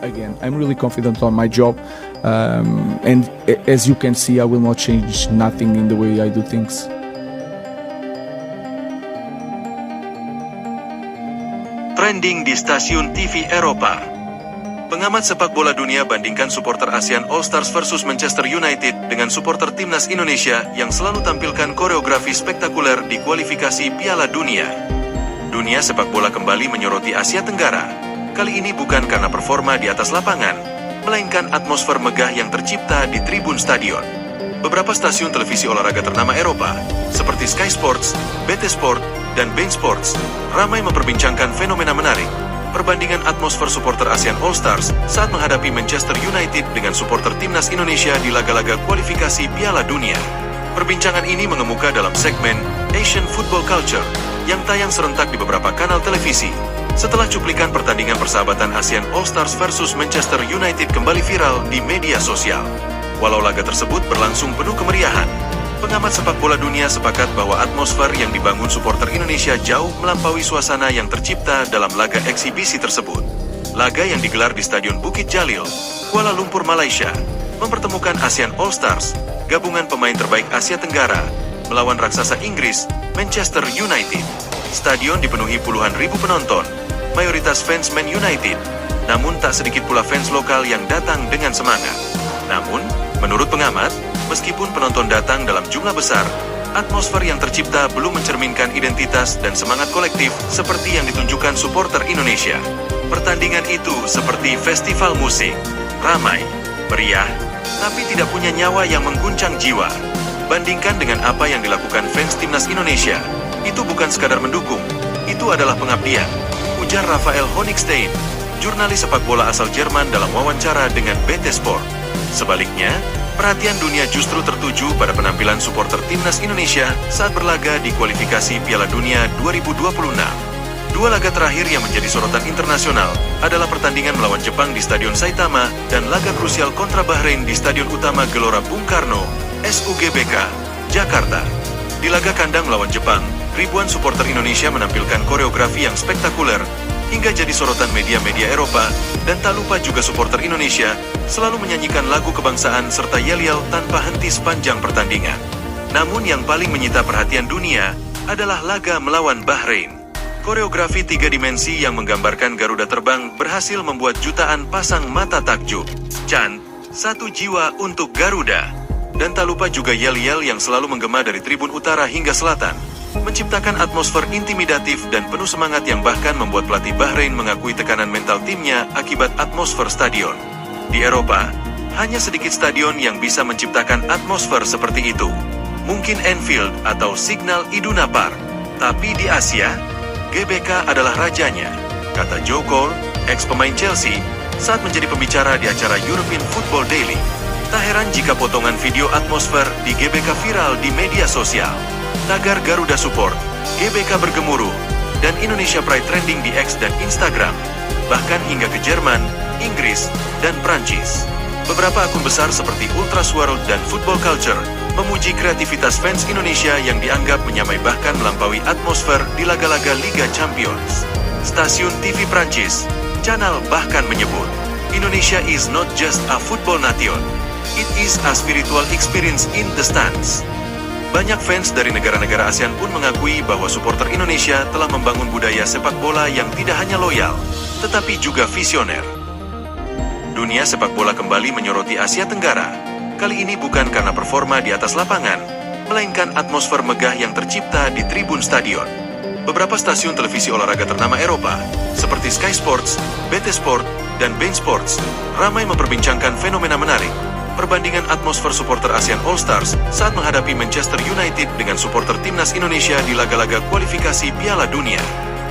again, I'm really confident on my job, and as you can see, I will not change nothing in the way I do things. Trending di stasiun TV Eropa. Pengamat sepak bola dunia bandingkan supporter ASEAN All Stars versus Manchester United dengan supporter timnas Indonesia yang selalu tampilkan koreografi spektakuler di kualifikasi Piala Dunia. Dunia sepak bola kembali menyoroti Asia Tenggara. Kali ini bukan karena performa di atas lapangan, melainkan atmosfer megah yang tercipta di tribun stadion. Beberapa stasiun televisi olahraga ternama Eropa, seperti Sky Sports, BT Sport, dan Bein Sports, ramai memperbincangkan fenomena menarik, perbandingan atmosfer supporter ASEAN All Stars saat menghadapi Manchester United dengan supporter timnas Indonesia di laga-laga kualifikasi Piala Dunia. Perbincangan ini mengemuka dalam segmen Asian Football Culture yang tayang serentak di beberapa kanal televisi. Setelah cuplikan pertandingan persahabatan ASEAN All Stars versus Manchester United kembali viral di media sosial. Walau laga tersebut berlangsung penuh kemeriahan, pengamat sepak bola dunia sepakat bahwa atmosfer yang dibangun supporter Indonesia jauh melampaui suasana yang tercipta dalam laga eksibisi tersebut. Laga yang digelar di Stadion Bukit Jalil, Kuala Lumpur, Malaysia, mempertemukan ASEAN All Stars, gabungan pemain terbaik Asia Tenggara, melawan raksasa Inggris, Manchester United. Stadion dipenuhi puluhan ribu penonton, mayoritas fans Man United, namun tak sedikit pula fans lokal yang datang dengan semangat. Namun, menurut pengamat, meskipun penonton datang dalam jumlah besar, atmosfer yang tercipta belum mencerminkan identitas dan semangat kolektif seperti yang ditunjukkan supporter Indonesia. Pertandingan itu seperti festival musik, ramai, meriah, tapi tidak punya nyawa yang mengguncang jiwa. Bandingkan dengan apa yang dilakukan fans timnas Indonesia, itu bukan sekadar mendukung, itu adalah pengabdian, ujar Raphael Honigstein, jurnalis sepak bola asal Jerman dalam wawancara dengan BT Sport. Sebaliknya, perhatian dunia justru tertuju pada penampilan supporter timnas Indonesia saat berlaga di kualifikasi Piala Dunia 2026. Dua laga terakhir yang menjadi sorotan internasional adalah pertandingan melawan Jepang di Stadion Saitama dan laga krusial kontra Bahrain di Stadion Utama Gelora Bung Karno, SUGBK, Jakarta. Di laga kandang melawan Jepang, ribuan supporter Indonesia menampilkan koreografi yang spektakuler hingga jadi sorotan media-media Eropa, dan tak lupa juga supporter Indonesia selalu menyanyikan lagu kebangsaan serta yel-yel tanpa henti sepanjang pertandingan. Namun yang paling menyita perhatian dunia adalah laga melawan Bahrain. Koreografi 3 dimensi yang menggambarkan Garuda terbang berhasil membuat jutaan pasang mata takjub. Chant, satu jiwa untuk Garuda. Dan tak lupa juga yel-yel yang selalu menggema dari tribun utara hingga selatan, menciptakan atmosfer intimidatif dan penuh semangat yang bahkan membuat pelatih Bahrain mengakui tekanan mental timnya akibat atmosfer stadion. Di Eropa, hanya sedikit stadion yang bisa menciptakan atmosfer seperti itu. Mungkin Anfield atau Signal Iduna Park. Tapi di Asia, GBK adalah rajanya, kata Joe Cole, ex-pemain Chelsea, saat menjadi pembicara di acara European Football Daily. Tak heran jika potongan video atmosfer di GBK viral di media sosial. Tagar Garuda Support, GBK bergemuruh, dan Indonesia Pride trending di X dan Instagram, bahkan hingga ke Jerman, Inggris, dan Prancis. Beberapa akun besar seperti Ultras World dan Football Culture memuji kreativitas fans Indonesia yang dianggap menyamai bahkan melampaui atmosfer di laga-laga Liga Champions. Stasiun TV Prancis, Channel bahkan menyebut, Indonesia is not just a football nation, it is a spiritual experience in the stands. Banyak fans dari negara-negara ASEAN pun mengakui bahwa supporter Indonesia telah membangun budaya sepak bola yang tidak hanya loyal, tetapi juga visioner. Dunia sepak bola kembali menyoroti Asia Tenggara. Kali ini bukan karena performa di atas lapangan, melainkan atmosfer megah yang tercipta di tribun stadion. Beberapa stasiun televisi olahraga ternama Eropa, seperti Sky Sports, BT Sport, dan Bein Sports, ramai memperbincangkan fenomena menarik, perbandingan atmosfer supporter ASEAN All Stars saat menghadapi Manchester United dengan supporter timnas Indonesia di laga-laga kualifikasi Piala Dunia.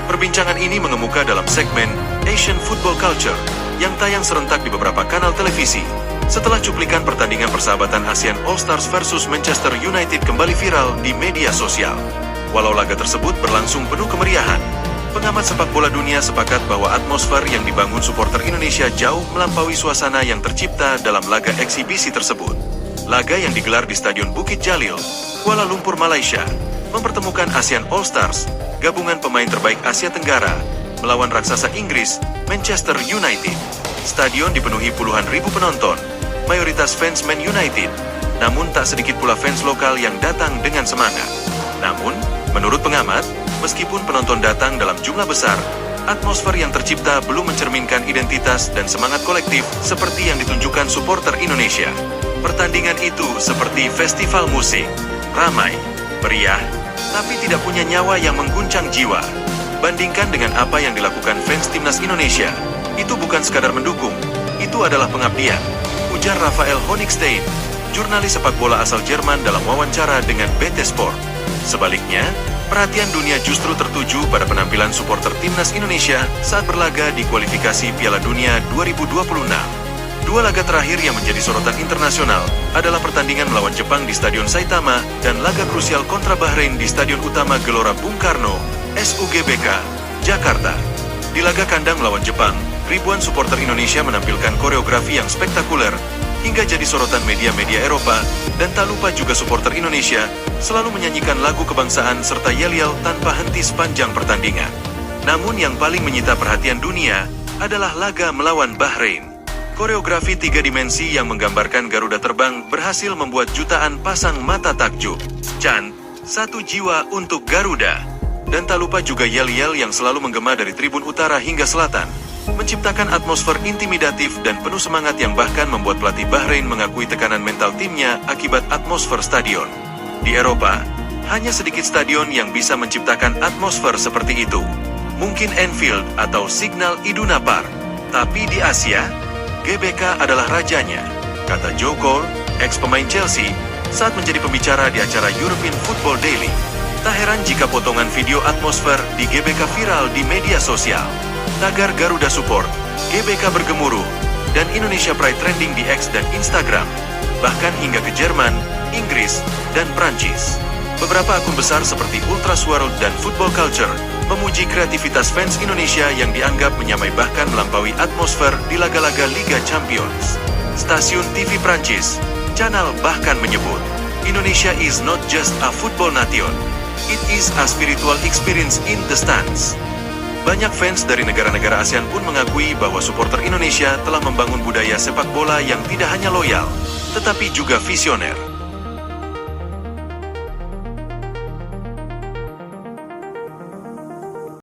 Perbincangan ini mengemuka dalam segmen Asian Football Culture yang tayang serentak di beberapa kanal televisi. Setelah cuplikan pertandingan persahabatan ASEAN All Stars versus Manchester United kembali viral di media sosial. Walau laga tersebut berlangsung penuh kemeriahan, pengamat sepak bola dunia sepakat bahwa atmosfer yang dibangun supporter Indonesia jauh melampaui suasana yang tercipta dalam laga eksibisi tersebut. Laga yang digelar di Stadion Bukit Jalil, Kuala Lumpur, Malaysia, mempertemukan ASEAN All Stars, gabungan pemain terbaik Asia Tenggara, melawan raksasa Inggris, Manchester United. Stadion dipenuhi puluhan ribu penonton, mayoritas fans Man United. Namun tak sedikit pula fans lokal yang datang dengan semangat. Namun, menurut pengamat, meskipun penonton datang dalam jumlah besar, atmosfer yang tercipta belum mencerminkan identitas dan semangat kolektif seperti yang ditunjukkan supporter Indonesia. Pertandingan itu seperti festival musik, ramai, meriah, tapi tidak punya nyawa yang mengguncang jiwa. Bandingkan dengan apa yang dilakukan fans timnas Indonesia, itu bukan sekadar mendukung, itu adalah pengabdian, ujar Raphael Honigstein, jurnalis sepak bola asal Jerman dalam wawancara dengan BT Sport. Sebaliknya, perhatian dunia justru tertuju pada penampilan supporter timnas Indonesia saat berlaga di kualifikasi Piala Dunia 2026. Dua laga terakhir yang menjadi sorotan internasional adalah pertandingan melawan Jepang di Stadion Saitama dan laga krusial kontra Bahrain di Stadion Utama Gelora Bung Karno, SUGBK, Jakarta. Di laga kandang melawan Jepang, ribuan supporter Indonesia menampilkan koreografi yang spektakuler hingga jadi sorotan media-media Eropa, dan tak lupa juga supporter Indonesia selalu menyanyikan lagu kebangsaan serta yel-yel tanpa henti sepanjang pertandingan. Namun yang paling menyita perhatian dunia adalah laga melawan Bahrain. Koreografi 3 dimensi yang menggambarkan Garuda terbang berhasil membuat jutaan pasang mata takjub. Chant, satu jiwa untuk Garuda. Dan tak lupa juga yel-yel yang selalu menggema dari tribun utara hingga selatan, menciptakan atmosfer intimidatif dan penuh semangat yang bahkan membuat pelatih Bahrain mengakui tekanan mental timnya akibat atmosfer stadion. Di Eropa, hanya sedikit stadion yang bisa menciptakan atmosfer seperti itu. Mungkin Anfield atau Signal Iduna Park. Tapi di Asia, GBK adalah rajanya, kata Joe Cole, ex-pemain Chelsea, saat menjadi pembicara di acara European Football Daily. Tak heran jika potongan video atmosfer di GBK viral di media sosial. Tagar Garuda Support, GBK bergemuruh, dan Indonesia Pride trending di X dan Instagram, bahkan hingga ke Jerman, Inggris, dan Prancis. Beberapa akun besar seperti Ultras World dan Football Culture memuji kreativitas fans Indonesia yang dianggap menyamai bahkan melampaui atmosfer di laga-laga Liga Champions. Stasiun TV Prancis, Channel bahkan menyebut, Indonesia is not just a football nation, it is a spiritual experience in the stands. Banyak fans dari negara-negara ASEAN pun mengakui bahwa supporter Indonesia telah membangun budaya sepak bola yang tidak hanya loyal, tetapi juga visioner.